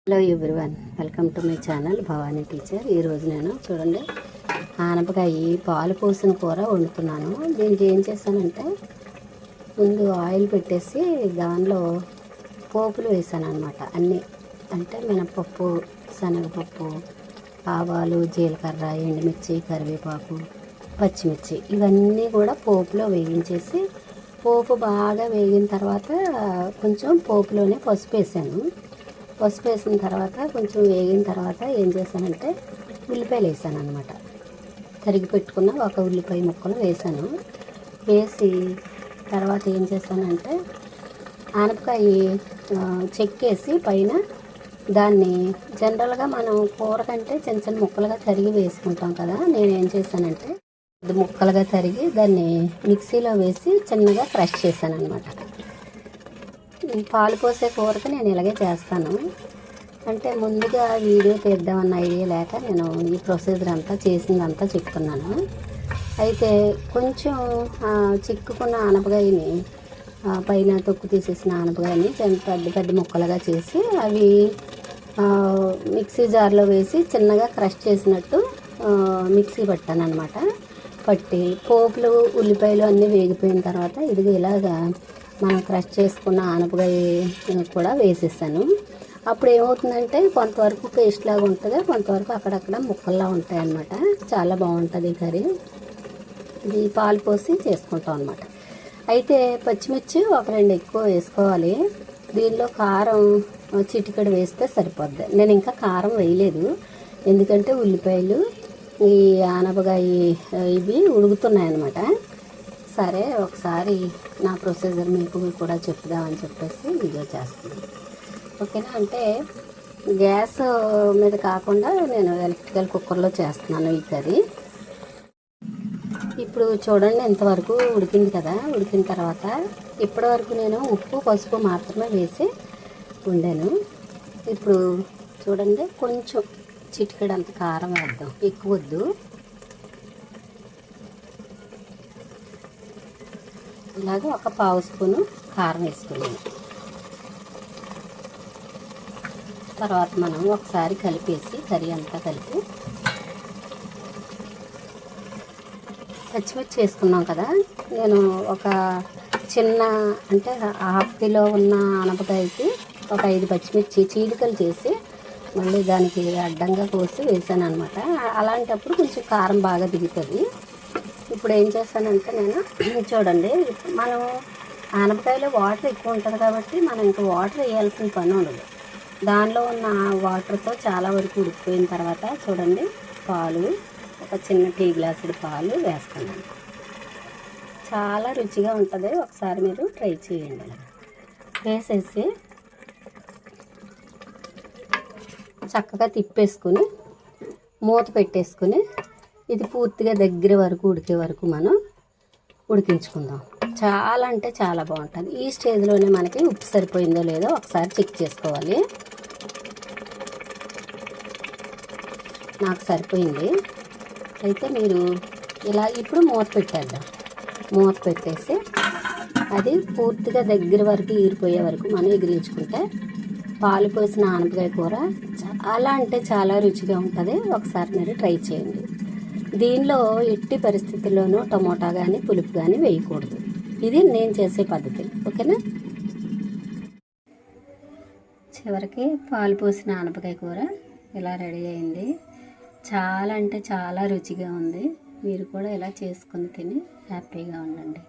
Hello everyone, welcome to my channel Bhavani teacher. ఈరోజు నేను చూడండి ఆనపకాయ పాలు పోసిన కూర వండుతున్నాను. దీనికి ఏం చేశానంటే ముందు ఆయిల్ పెట్టేసి దానిలో పోపులు వేసాను అనమాట. అన్నీ అంటే మినపప్పు, శనగపప్పు, ఆవాలు, జీలకర్ర, ఎండుమిర్చి, కరివేపాకు, పచ్చిమిర్చి ఇవన్నీ కూడా పోపులో వేయించేసి పోపు బాగా వేగిన తర్వాత కొంచెం పోపులోనే పసుపు వేసాను. పసుపు వేసిన తర్వాత కొంచెం వేగిన తర్వాత ఏం చేశానంటే ఉల్లిపాయలు వేసాను అనమాట. తరిగి పెట్టుకున్న ఒక ఉల్లిపాయ ముక్కలు వేసాను. వేసి తర్వాత ఏం చేశానంటే ఆనపకాయ చెక్కేసి పైన దాన్ని జనరల్గా మనం కూర కంటే చిన్న చిన్న ముక్కలుగా తరిగి వేసుకుంటాం కదా. నేను ఏం చేశానంటే ఇది ముక్కలుగా తరిగి దాన్ని మిక్సీలో వేసి చిన్నగా క్రష్ చేశాను అనమాట. పాలు పోసే కూరకి నేను ఇలాగే చేస్తాను. అంటే ముందుగా వీడియో తీద్దామన్న ఐడియా లేక నేను ఈ ప్రొసీజర్ అంతా చేసిందంతా చెప్తున్నాను. అయితే కొంచెం చిక్కుకున్న ఆనపకాయని పైన తొక్కు తీసేసిన ఆనపకాయని పెద్ద పెద్ద ముక్కలుగా చేసి అవి మిక్సీ జార్లో వేసి చిన్నగా క్రష్ చేసినట్టు మిక్సీ పట్టాను అనమాట. పట్టి పోపులు, ఉల్లిపాయలు అన్నీ వేగిపోయిన తర్వాత ఇది ఇలాగా మనం క్రష్ చేసుకున్న ఆనపకాయ కూడా వేసేసాను. అప్పుడు ఏమవుతుందంటే కొంతవరకు పేస్ట్ లాగా ఉంటుంది, కొంతవరకు అక్కడక్కడ ముక్కల్లా ఉంటాయి అన్నమాట. చాలా బాగుంటుంది కర్రీ. ఇది పాలు పోసి చేసుకుంటాం అన్నమాట. అయితే పచ్చిమిర్చి ఒక 2 ఎక్కువ వేసుకోవాలి. దీనిలో కారం చిటికెడు వేస్తే సరిపోద్ది. నేను ఇంకా కారం వేయలేదు, ఎందుకంటే ఉల్లిపాయలు, ఈ ఆనపకాయ ఇవి ఉడుకుతున్నాయి అన్నమాట. సరే ఒకసారి నా ప్రొసీజర్ మీకు కూడా చెప్దామని చెప్పేసి వీడియో చేస్తున్నాను. ఓకేనా. అంటే గ్యాస్ మీద కాకుండా నేను ఎలక్ట్రికల్ కుక్కర్లో చేస్తున్నాను ఈ కర్రీ. ఇప్పుడు చూడండి ఇంతవరకు ఉడికింది కదా. ఉడికిన తర్వాత ఇప్పటివరకు నేను ఉప్పు, పసుపు మాత్రమే వేసి వండాను. ఇప్పుడు చూడండి కొంచెం చిటికెడంత కారం వేద్దాం, ఎక్కువ వద్దు. ఇలాగ ఒక 1/2 స్పూను కారం వేసుకున్నాను. తర్వాత మనం ఒకసారి కలిపేసి కర్రీ అంతా కలిపి పచ్చిమిర్చి వేసుకున్నాం కదా. నేను ఒక చిన్న అంటే 1/2 కిలో ఉన్న ఆనపకాయకి ఒక 5 పచ్చిమిర్చి చీలికలు చేసి మళ్ళీ దానికి అడ్డంగా కోసి వేసాను అనమాట. అలాంటప్పుడు కొంచెం కారం బాగా దిగుతుంది. ఇప్పుడు ఏం చేస్తానంటే నేను చూడండి, మనం ఆనపకాయలో వాటర్ ఎక్కువ ఉంటుంది కాబట్టి మనం ఇంకా వాటర్ వేయాల్సిన పని ఉండదు. దానిలో ఉన్న వాటర్తో చాలా వరకు ఉడికిపోయిన తర్వాత చూడండి పాలు, ఒక చిన్న టీ గ్లాసుడు పాలు వేస్తున్నాను. చాలా రుచిగా ఉంటుంది. ఒకసారి మీరు ట్రై చేయండి. వేసేసి చక్కగా తిప్పేసుకుని మూత పెట్టేసుకుని ఇది పూర్తిగా దగ్గర వరకు ఉడికే వరకు మనం ఉడికించుకుందాం. చాలా అంటే చాలా బాగుంటుంది. ఈ స్టేజ్లోనే మనకి ఉప్పు సరిపోయిందో లేదో ఒకసారి చెక్ చేసుకోవాలి. నాకు సరిపోయింది. అయితే మీరు ఇలా ఇప్పుడు మూత పెట్టేద్దాం. మూత పెట్టేసి అది పూర్తిగా దగ్గర వరకు ఈరిపోయే వరకు మనం ఎగిరించుకుంటే పాలు పోసిన ఆనపకాయ కూర చాలా అంటే చాలా రుచిగా ఉంటుంది. ఒకసారి మీరు ట్రై చేయండి. దీనిలో ఎట్టి పరిస్థితుల్లోనూ టమోటా కానీ పులుపు కానీ వేయకూడదు. ఇది నేను చేసే పద్ధతి. ఓకేనా. చివరికి పాలు పోసిన ఆనపకాయ కూర ఇలా రెడీ అయింది. చాలా అంటే చాలా రుచిగా ఉంది. మీరు కూడా ఇలా చేసుకొని తిని హ్యాపీగా ఉండండి.